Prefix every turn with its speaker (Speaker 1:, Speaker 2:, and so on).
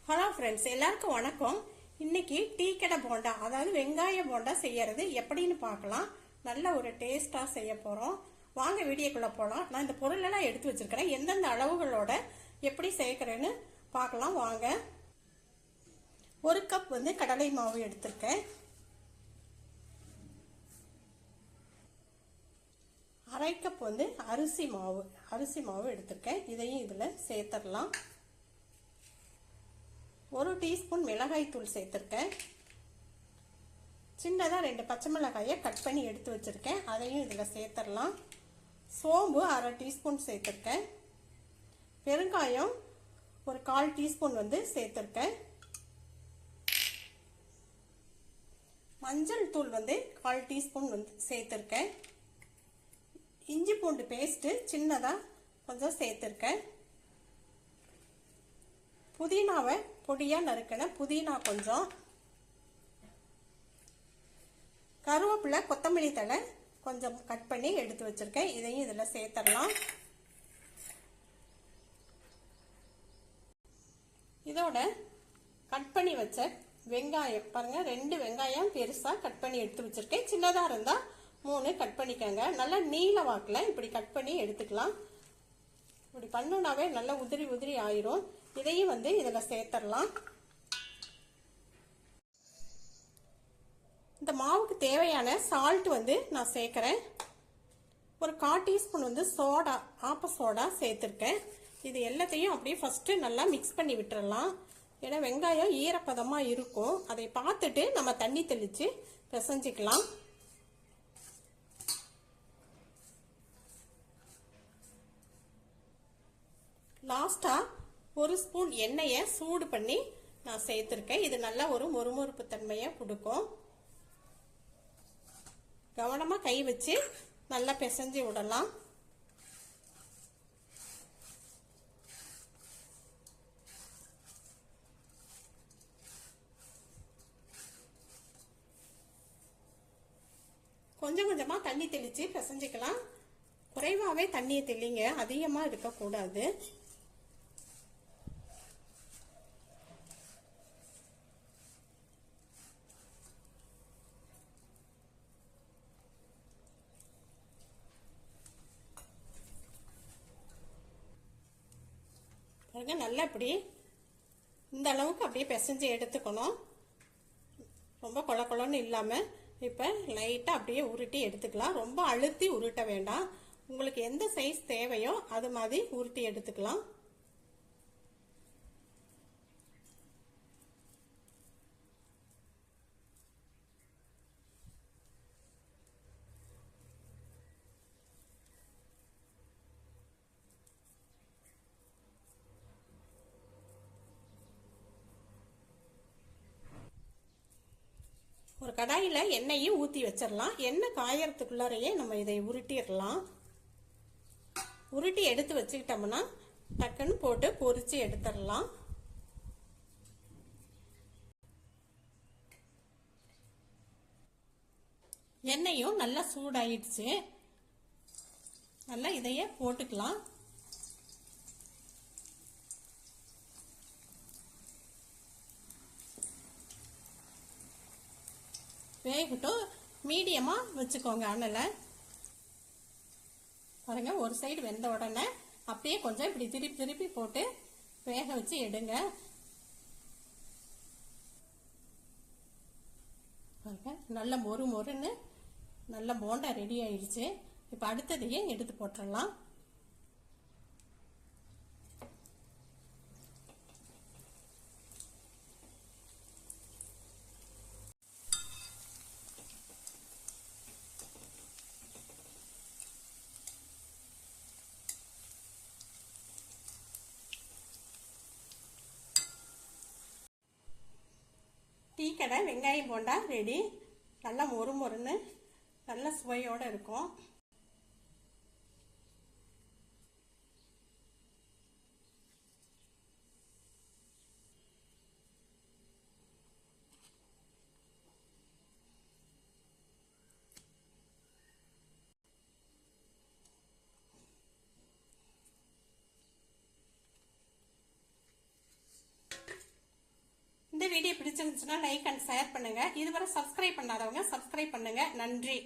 Speaker 1: Hello friends, எல்லாருக்கும் வணக்கம். இன்னைக்கு டீ கடை போண்டா, அதாவது வெங்காய போண்டா செய்யறது எப்படின்னு பார்க்கலாம். நல்ல ஒரு டேஸ்டா செய்ய போறோம். வாங்க வீடியோக்குள்ள போலாம். நான் இந்த பொருள் எல்லாம் எடுத்து வச்சிருக்கிறேன். எந்தெந்த அளவுகளோட எப்படி சேர்க்கிறேன்னு பார்க்கலாம் வாங்க. ஒரு கப் கடலை மாவு எடுத்திருக்கேன். அரை கப் அரிசி மாவு எடுத்திருக்கேன். இதையும் இதுல சேர்த்துடலாம். ஒரு டீஸ்பூன் மிளகாய் தூள் சேர்த்திருக்கேன். சின்னதாக 2 பச்சை மிளகாயை கட் பண்ணி எடுத்து வச்சிருக்கேன். அதையும் இதில் சேர்த்துடலாம். சோம்பு அரை டீஸ்பூன் சேர்த்திருக்கேன். பெருங்காயம் ஒரு 1/4 டீஸ்பூன் சேர்த்திருக்கேன். மஞ்சள் தூள் 1/4 டீஸ்பூன் சேர்த்திருக்கேன். இஞ்சி பூண்டு பேஸ்ட் சின்னதாக கொஞ்சம் சேர்த்திருக்கேன். புதினாவை பொடியா நறுக்கின புதினா கொஞ்சம், கருவேப்பிலை கொத்தமல்லி தழை கொஞ்சம் கட் பண்ணி எடுத்து வச்சிருக்கேன். இதையும் இதுல சேர்த்துடலாம். இதோட கட் பண்ணி வச்ச வெங்காயம் பாருங்க, 2 வெங்காயம் பெருசா கட் பண்ணி எடுத்து வச்சிருக்கேன். சின்னதா இருந்தா 3 கட் பண்ணிக்கோங்க. நல்லா நீல வாக்குல இப்படி கட் பண்ணி எடுத்துக்கலாம். இப்படி பண்ணுனாவே நல்லா உதிரி உதிரி ஆயிரும். இதையும் இதுல சேர்த்துடலாம். இந்த மாவுக்கு தேவையான சால்ட் நான் சேர்க்கிறேன். ஒரு 1/4 டீஸ்பூன் சோடா, ஆப்ப சோடா சேர்த்திருக்கேன். இது எல்லாத்தையும் அப்படியே ஃபர்ஸ்ட் நல்லா மிக்ஸ் பண்ணி விட்டுறலாம். ஏன்னா வெங்காயம் ஈரப்பதமா இருக்கும். அதை பார்த்துட்டு நம்ம தண்ணி தெளிச்சு பிசைஞ்சிக்கலாம். லாஸ்டா ஒரு ஸ்பூன் எண்ணெயை சூடு பண்ணி நான் சேர்த்திருக்கேன். இது நல்லா ஒரு மொறுமொறுப்பு தன்மையை கொடுக்கும். கவனமா கை வச்சு நல்லா பிசைஞ்சு விடலாம். கொஞ்சம் கொஞ்சமா தண்ணி தெளிச்சு பிசைஞ்சுக்கலாம். குறைவாவே தண்ணியை தெளிங்க, அதிகமா இருக்கக்கூடாது. நல்லா இப்படி இந்த அளவுக்கு அப்படியே பிசைஞ்சு எடுத்துக்கணும். ரொம்ப கொல கொலன்னு இல்லாம இப்ப லைட்டா அப்படியே உருட்டி எடுத்துக்கலாம். ரொம்ப அழுத்தி உருட்ட வேண்டாம். உங்களுக்கு எந்த சைஸ் தேவையோ அது மாதிரி உருட்டி எடுத்துக்கலாம். ஒரு கடாயில எண்ணெயும் ஊத்தி வச்சிடலாம். எண்ணெய் காயறதுக்குள்ளாரையே நம்ம இதை உருட்டிடலாம். உருட்டி எடுத்து வச்சுக்கிட்டோம்னா டக்குன்னு போட்டு பொரிச்சு எடுத்துடலாம். எண்ணெயும் நல்லா சூடாயிடுச்சு. நல்லா இதையே போட்டுக்கலாம். வேகட்டும், மீடியமா வச்சுக்கோங்க அனலை. பாருங்க, ஒரு சைடு வெந்த உடனே அப்படியே கொஞ்சம் இப்படி திருப்பி திருப்பி போட்டு வேக வச்சு எடுங்க. பாருங்க, நல்ல மொறு மொறுன்னு நல்ல போண்டா ரெடி ஆயிடுச்சு. இப்ப அடுத்ததையும் எடுத்து போட்டுடலாம். டீ கடை வெங்காயம் போண்டா ரெடி. நல்லா மொறு மொறுன்னு நல்ல சுவையோட இருக்கும். வீடியோ பிடிச்சிருந்துச்சுன்னா லைக் அண்ட் ஷேர் பண்ணுங்க. இதுவரை சப்ஸ்கிரைப் பண்ணாதவங்க சப்ஸ்கிரைப் பண்ணுங்க. நன்றி.